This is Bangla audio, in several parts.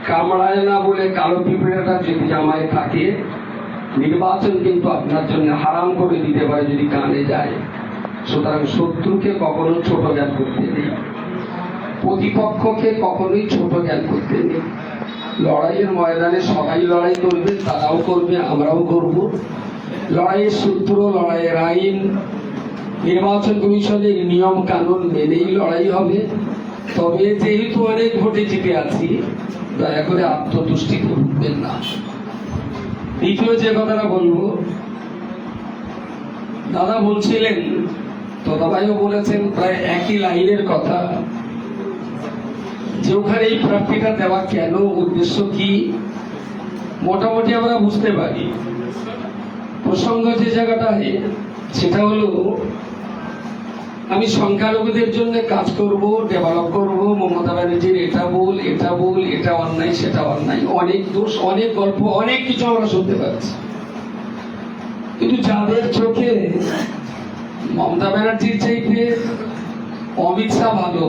কামড়ায় না বলে কালো পিঁপড়েটা যদি জামায় থাকে, নির্বাচন কিন্তু আপনার জন্য হারাম করে দিতে পারে যদি কানে যায়। সুতরাং শত্রুকে কখনো ছোট জ্ঞান করতে নেই, প্রতিপক্ষকে কখনোই ছোট জ্ঞান করতে নেই। লড়াইয়ের ময়দানে সবাই লড়াই করবে, তারাও করবে, আমরাও করব। লড়াইয়ের সূত্র, লড়াইয়ের আইন, নির্বাচন কমিশনের নিয়ম কানুন মেনেই লড়াই হবে। তবে যেহেতু অনেক ভোটে জিতে আছি, দয়া করে আত্মতুষ্টি করবেন না। দ্বিতীয় যে কথাটা বলবো, দাদা বলছিলেন, দাদাভাইও বলেছেন প্রায় একই লাইনের কথা, যে ওখানে এই প্রার্থীটা দেওয়া কেন, উদ্দেশ্য কি, মোটামুটি আমরা বুঝতে পারি। প্রসঙ্গ যে জায়গাটায়, সেটা হলো আমি সংখ্যালঘুদের জন্য কাজ করব, ডেভেলপ করব, মমতা ব্যানার্জির এটা বল, এটা বল, এটা অন্যায়, সেটা অন্যায়, অনেক দোষ, অনেক গল্প, অনেক কিছু আমরা শুনতে পাচ্ছি। কিন্তু যাদের চোখে মমতা ব্যানার্জির চাইতে অমিত শাহ ভালো,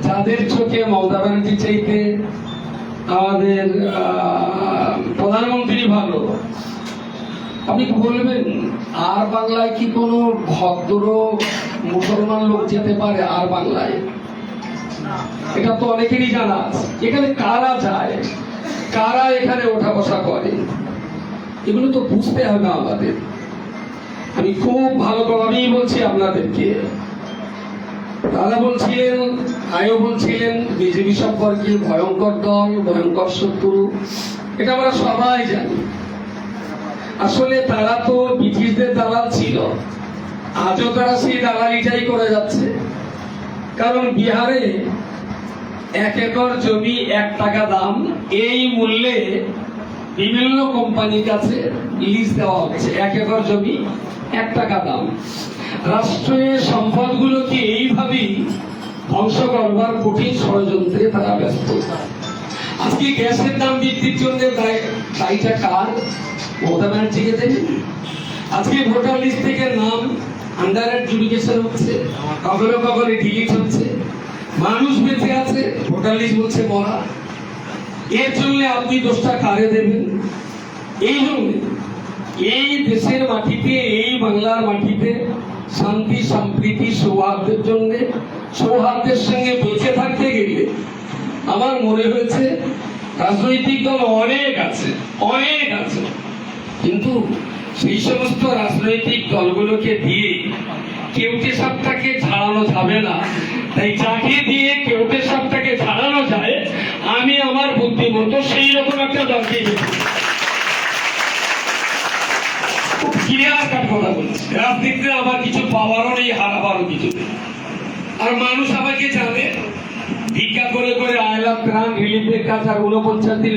যাদের চোখে মমতা ব্যানার্জির চাইতে আমাদের প্রধানমন্ত্রী ভালো, আপনি বলবেন আর বাংলায় কি কোনো ভদ্র মুসলমান লোক যেতে পারে? আর বাংলায় এটা তো অনেকেরই জানা আছে। এখানে কারা যায়, কারা এখানে ওঠা বসা করে, এগুলো তো বুঝতে হবে আমাদের। আমি খুব ভালো করেই বলছি আপনাদেরকে। দাদা বলছিলেন, আয়ও বলছিলেন, বিজেপি সম্পর্কে ভয়ঙ্কর দল, ভয়ঙ্কর শত্রু, এটা আমরা সবাই জানি। আসলে তারা তো ব্রিটিশদের দালাল ছিল, আজও তারা সেই দালালিটাই করে যাচ্ছে। কারণ বিহারে 1 একর জমি 1 টাকা দাম, এই মূল্যে বিভিন্ন কোম্পানির কাছে লিজ দেওয়া হচ্ছে। 1 একর জমি 1 টাকা দাম। রাষ্ট্রের সম্পদগুলোকে এইভাবেই ধ্বংস করবার কঠিন ষড়যন্ত্রে তারা ব্যস্ত। আজকে গ্যাসের দাম বৃদ্ধির জন্য দায়টা কার? মমতা ব্যানার্জিকে দেবেন। আজকে ভোটার লিস্ট থেকে নাম আন্ডার অ্যাডজুডিকেশন হচ্ছে, কখনো কখনো ডিলিট হচ্ছে, মানুষ বেঁচে আছে, ভোটার লিস্ট বলছে মরা। এর জন্য আপনি দোষটা কারে দেবেন? এই জন্য এই দেশের মাটিতে, এই বাংলার মাটিতে শান্তি, সম্প্রীতি, সৌহার্দ্যের জন্য, সৌহার্দ্যের সঙ্গে বেঁচে থাকতে গেলে আমার মনে হয়েছে রাজনৈতিক দল অনেক আছে, অনেক আছে, কিন্তু সেই সমস্ত রাজনৈতিক দলগুলোকে দিয়ে কেউটে সাপটাকে ঝাড়ানো যাবে না। তাই যাকে দিয়ে কেউটে সাপটাকে ঝাড়ানো যায়, আমি আমার বুদ্ধিমতো সেই রকম একটা দলকে ক্লিয়ার কাট কথা বলছি। রাজনীতিতে আমার কিছু পাওয়ারও নেই, হারাবারও কিছু নেই। আর মানুষ আমাকে জানে, ভিক্ষা করে করে আয়লা ত্রাণ রিলিফের কাজ আর 49 দিন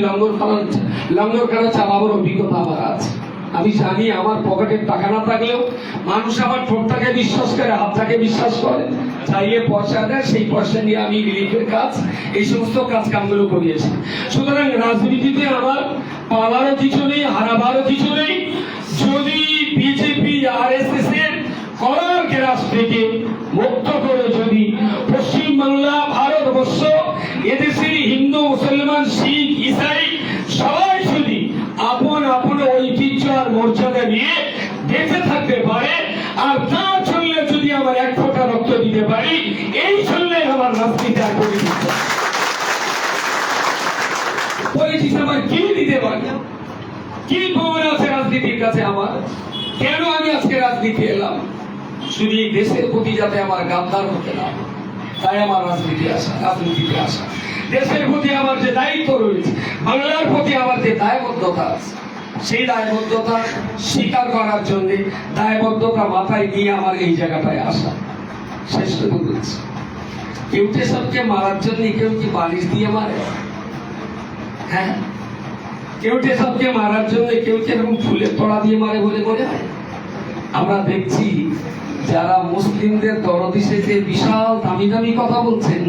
লঙ্গর খানা চালাবার অভিজ্ঞতা আমার আছে। আমি জানি আমার পকেটের টাকা না থাকলেও মানুষ আমার ঠোঁটটাকে বিশ্বাস করে, হাতটাকে বিশ্বাস করে, চাইলে পয়সা দেয়, সেই পয়সা নিয়ে আমি রিলিফের কাজ, এই সমস্ত কাজ কামগুলো করিয়েছি। সুতরাং রাজনীতিতে আমার পাওয়ারও কিছু নেই, হারাবারও কিছু নেই। যদি বিজেপি RSS এর করার গ্রাস থেকে মুক্ত করে যদি পশ্চিমবাংলা, ভারতবর্ষ, এদেশের হিন্দু, মুসলমান, শিখ, ইসাই সবাই যদি আপন আপন ঐতিহ্য আর মর্যাদা নিয়ে বেঁচে থাকতে পারে, আর তার জন্য যদি আমার 1 ফোঁটা রক্ত দিতে পারি, এই জন্য আমার রাজনীতি আর করে দিতে পলিটিক্স আমার কি দিতে পারি, কি খবর আছে রাজনীতির কাছে আমার? কেন আমি আজকে রাজনীতি এলাম? শুধু এই দেশের প্রতি যাতে আমার গাদ্দার হতে না, তাই আমার রাজনীতিতে আসা। দেশের প্রতি আমার যে দায়িত্ব রয়েছে, বাংলার প্রতি আমার যে দায়বদ্ধতা আছে, সেই দায়বদ্ধতা স্বীকার করার জন্য, দায়বদ্ধতা মাথায় নিয়ে আমার এই জায়গাটায় আসা। শেষ করে বলছি, কেউটে সবকে মারার জন্য কেউ কি বালিশ দিয়ে মারে? হ্যাঁ, কেউটে সবকে মারার জন্য কেউ কি এরকম ফুলের তলা দিয়ে মারে বলে মনে হয়? আমরা দেখছি যারা মুসলিমদের দরদি সেজে বিশাল দামি দামি কথা বলছেন,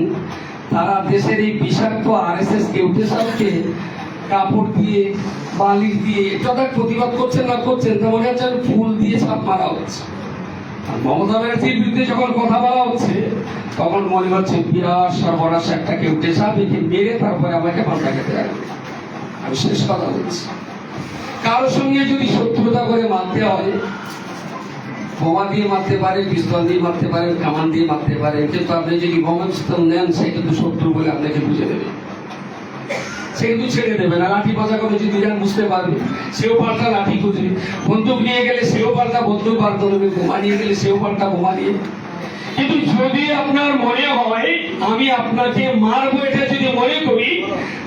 তারা দেশের এই বিষাক্ত RSS কেউটে সবকে কাপড় দিয়ে, বালিশ দিয়ে, এটা প্রতিবাদ করছেন না করছেন, তা মনে হচ্ছে ফুল দিয়ে ছাপ মারা হচ্ছে। মমতা ব্যানার্জির বিরুদ্ধে যখন কথা বলা হচ্ছে তখন মনে হচ্ছে বিরাট সর্বনাশ একটা কেউ টেসাবিকে মেরে তারপরে আমাকে মাথা খেতে রাখবে। আমি শেষ কথা বলছি, কারোর সঙ্গে যদি শত্রুতা করে মারতে হয়, বোমা দিয়ে মারতে পারে, পিস্তল দিয়ে মারতে পারেন, কামান দিয়ে মারতে পারেন, কিন্তু আপনি যদি বোমা পিস্তল নেন সে কিন্তু শত্রু বলে আপনাকে বুঝে দেবে, সে কিন্তু ছেড়ে দেবে না। লাঠি পাজা করে যদি যান বুঝতে পারবে, সেও পাল্টা লাঠি খুঁজবে। বন্দুক নিয়ে গেলে সেও পাল্টা বন্দুক বার করবে, বোমা নিয়ে গেলে সেও পাল্টা বোমা নিয়ে। কিন্তু যদি আপনার মনে হয় আমি আপনাকে মারবো, এটা যদি মনে করি,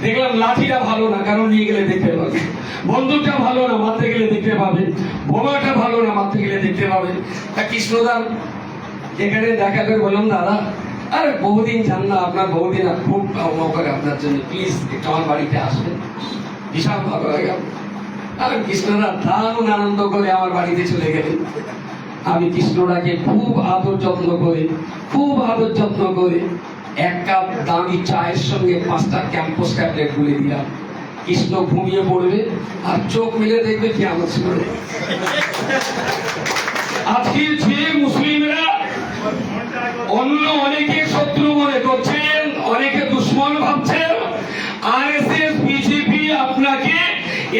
দেখলাম লাঠিটা ভালো না, কারণ নিয়ে গেলে দেখতে পাবে, বন্দুকটা ভালো না, মারতে গেলে দেখতে পাবে, বোমাটা ভালো না, মারতে গেলে দেখতে পাবে। কৃষ্ণদার এখানে দেখা করে বললাম, দাদা আরে বহুদিন যান না, আপনার বহুদিন খুব করে আপনার জন্য, প্লিজ একটু আমার বাড়িতে আসবেন, বিশাল ভালো লাগে। আর কৃষ্ণদা দারুণ আনন্দ করে আমার বাড়িতে চলে গেলেন। আমি কৃষ্ণদাকে খুব আদর যত্ন করে 1 কাপ দামি চায়ের সঙ্গে 5টা ক্যাম্পাস ট্যাবলেট গুলে দিলাম। কৃষ্ণ ঘুমিয়ে পড়বে আর চোখ মিলে দেখবে কি আমার ছিল। আজকে যে মুসলিমরা অন্য অনেকে শত্রু মনে করছেন, অনেকে দুশ্মন ভাবছেন, আরএসএস বিজেপি আপনাকে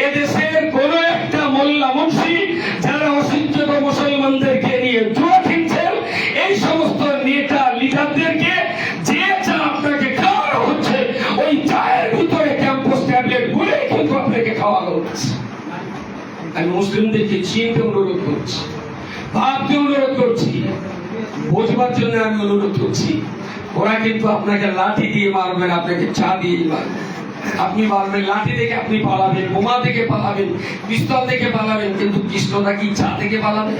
এদেশের কোন একটা মোল্লা মুন্সি যারা অশিক্ষিত মুসলমানদেরকে নিয়ে জুয়া খেলছেন, এই সমস্ত নেতা লিডারদেরকে যে চা আপনাকে খাওয়ানো হচ্ছে, ওই চায়ের ভিতরে ক্যাম্পাস ট্যাবলেট গুলে কিন্তু আপনাকে খাওয়ানো হচ্ছে। আমি মুসলিমদেরকে চিনতে অনুরোধ করছি, ভাবতে অনুরোধ করছি, বোঝবার জন্য আমি অনুরোধ করছি। ওরা কিন্তু আপনাকে লাঠি দিয়ে মারবে না, আপনাকে চা দিয়ে মারবে। আপনি মারবেন লাঠি থেকে, আপনি পালাবেন, বোমা থেকে পালাবেন, পিস্তল থেকে পালাবেন, কিন্তু কৃষ্ণটা কি চা থেকে পালাবে?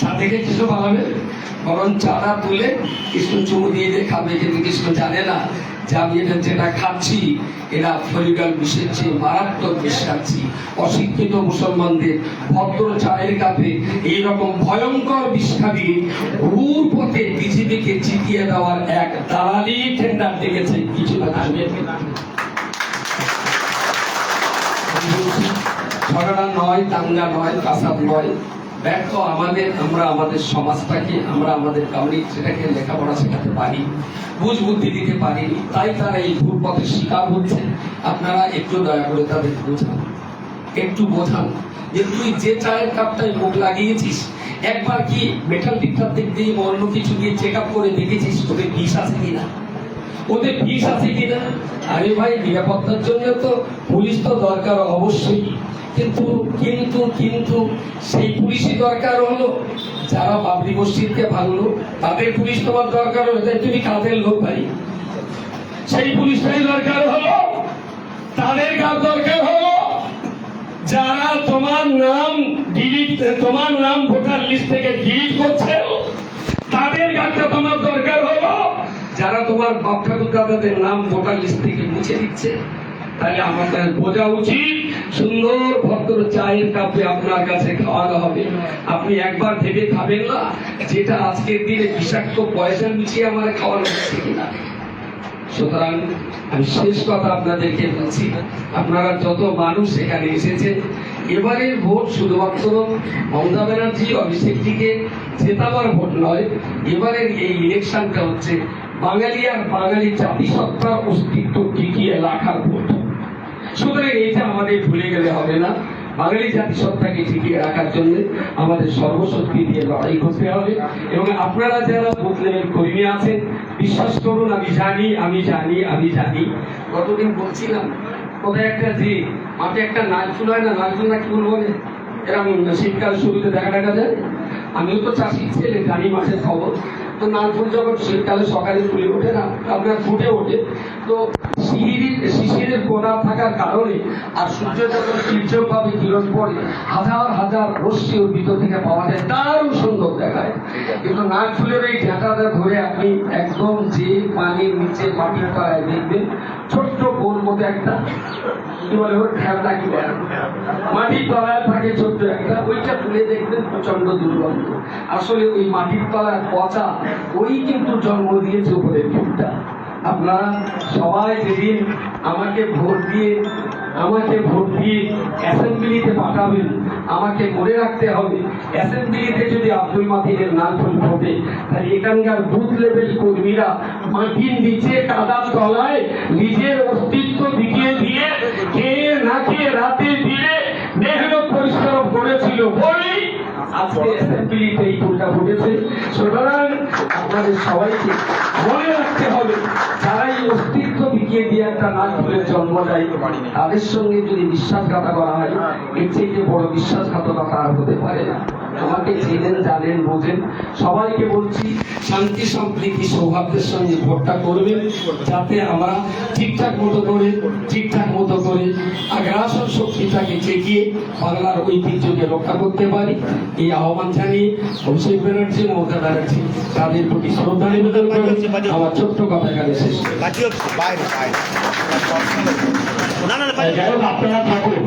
চা থেকে কৃষ্ণ পালাবে? বরং চাটা তুলে কৃষ্ণ চুমু দিয়ে দিয়ে খাবে। কিন্তু কৃষ্ণ জানে না যে আমি এটা যেটা খাচ্ছি এরা ফলিডাল বিষের চেয়ে মারাত্মক বিষ খাচ্ছি। অশিক্ষিত মুসলমানদের ভদ্র চায়ের কাপে এইরকম ভয়ঙ্কর বিষ খাবিয়ে ঘুর পথে বিজেপিকে জিতিয়ে দেওয়ার এক দালালি টেন্ডার দেখেছে কিছু না। ঝগড়া নয়, দাঙ্গা নয়, কাসাব নয়, ব্যর্থ আমরা আমাদের সমাজটাকে, আমরা আমাদের কমিউনিটিটাকে লেখাপড়া শেখাতে পারি, বুঝ বুদ্ধি দিতে পারিনি, তাই তারা এই ভুল পথের শিকার হচ্ছে। আপনারা একটু দয়া করে তাদের বোঝান যে তুই যে চায়ের কাপটায় মুখ লাগিয়েছিস, একবার কি মেটাল ডিটেক্টর দিয়ে অন্য কিছু দিয়ে চেক আপ করে দেখেছিস ওদের বিষ আছে কিনা, ওদের বিষ আছে কিনা? আরে ভাই, নিরাপত্তার জন্য তো পুলিশ তো দরকার অবশ্যই, কিন্তু কিন্তু কিন্তু সেই পুলিশই দরকার হলো যারা বাবরি মসজিদকে ভাঙলো, তাদের পুলিশ তোমার দরকার হলো। তুমি কাদের লোক ভাই? সেই পুলিশটাই দরকার হলো। তাদের কাজ দরকার হলো যারা তোমার নাম ভোটার লিস্ট থেকে ডিলিট করছে, তাদের কাজটা তোমার দরকার হলো যারা তোমার বাপ ঠাকুর দাদাদের নাম ভোটার লিস্ট থেকে মুছে দিচ্ছে। তাহলে আমাদের বোঝা উচিত, সুন্দর ভদ্র চায়ের কাপে আপনার কাছে খাওয়ানো হবে, আপনি একবার ভেবে খাবেন না যেটা আজকের দিনে বিষাক্ত পয়সা মিশিয়ে আমার খাওয়ানো হচ্ছে কিনা। সুতরাং আমি শেষ কথা আপনাদেরকে বলছি, আপনারা যত মানুষ এখানে এসেছেন, এবারের ভোট শুধুমাত্র মমতা ব্যানার্জি অভিষেকটিকে জেতাবার ভোট নয়, এবারের এই ইলেকশনটা হচ্ছে বাঙালি আর বাঙালি জাতিসত্তার অস্তিত্ব টিকিয়ে রাখার ভোট। সুতরাং এইটা আমাদের ভুলে গেলে হবে না। বাঙালি জাতিসত্তাকে টিকিয়ে রাখার জন্য আমাদের সর্বশক্তি দিয়ে লড়াই করতে হবে। এবং আপনারা যারা বুথ লেভেল কর্মী আছেন, বিশ্বাস করুন, আমি জানি গতদিন বলছিলাম কোথায় একটা যে মাঠে একটা নারফুল হয় না, নারফুল না কি বলবো, এরকম শীতকাল শুরুতে দেখা যায়। আমিও তো চাষির ছেলে, জানি মাঠের খবর। তো নারফুল যখন শীতকালে সকালে ফুলে ওঠে না, আপনার ফুটে ওঠে, তো শিশিরের কোনা থাকার কারণে আর সূর্য যখন তীর্যকভাবে কিরণ পড়ে হাজার হাজার রশ্মি ওর ভিতর থেকে পাওয়া যায়, দারুণ সুন্দর দেখায়। কিন্তু নারফুলের এই ঝাঁটাটা ধরে আপনি একদম যে পানির নিচে মাটির তলায় দেখবেন ছোট্ট গোল মতো একটা কি বলে ওর খেলনা, কি বলে মাটির তলায় থাকে ছোট্ট একটা, ওইটা তুলে দেখবেন প্রচন্ড দুর্গন্ধ। আসলে ওই মাটির তলার পচা ওই কিন্তু জন্ম দিয়েছে উপরের ফুলটা। আপনারা সবাই যেদিন আমাকে ভোট দিয়ে অ্যাসেম্বলিতে পাঠাবেন, আমাকে মনে রাখতে হবে অ্যাসেম্বলিতে যদি আব্দুল মাতিনের নাম ফোটে, তাহলে এখানকার বুথ লেভেল কর্মীরা মাটির নিচে কাদার তলায় নিজের অস্তিত্ব দিকে দিয়ে খেয়ে না খেয়ে রাতে দিয়ে মেহনত পরিশ্রম করেছিল বলেই আজকে অ্যাসেম্বলিতে এই ভুলটা ঘটেছে। সুতরাং আপনাদের সবাইকে মনে রাখতে হবে, যারা এই অস্তিত্ব বিকিয়ে দিয়ে একটা নাচ ফুলের জন্ম দেয়, তাদের সঙ্গে যদি বিশ্বাসঘাতকতা করা হয়, এর থেকে বড় বিশ্বাসঘাতকতা আর হতে পারে না। আমাকে চেনেন, জানেন, বোঝেন। সবাইকে বলছি শান্তি সম্প্রীতি সৌহার্দ্যের সঙ্গে ভোটটা করবেন, যাতে আমরা ঠিকঠাক মতো করে আগ্রাসন শক্তিটাকে ঠেকিয়ে বাংলার ঐতিহ্যকে রক্ষা করতে পারি। এই আহ্বান জানিয়ে অভিষেক ব্যানার্জি, মমতা ব্যানার্জি তাদের প্রতি শ্রদ্ধা নিবেদন করে আমার ছোট্ট কথা এখানে শেষ না আপনারা থাকুন।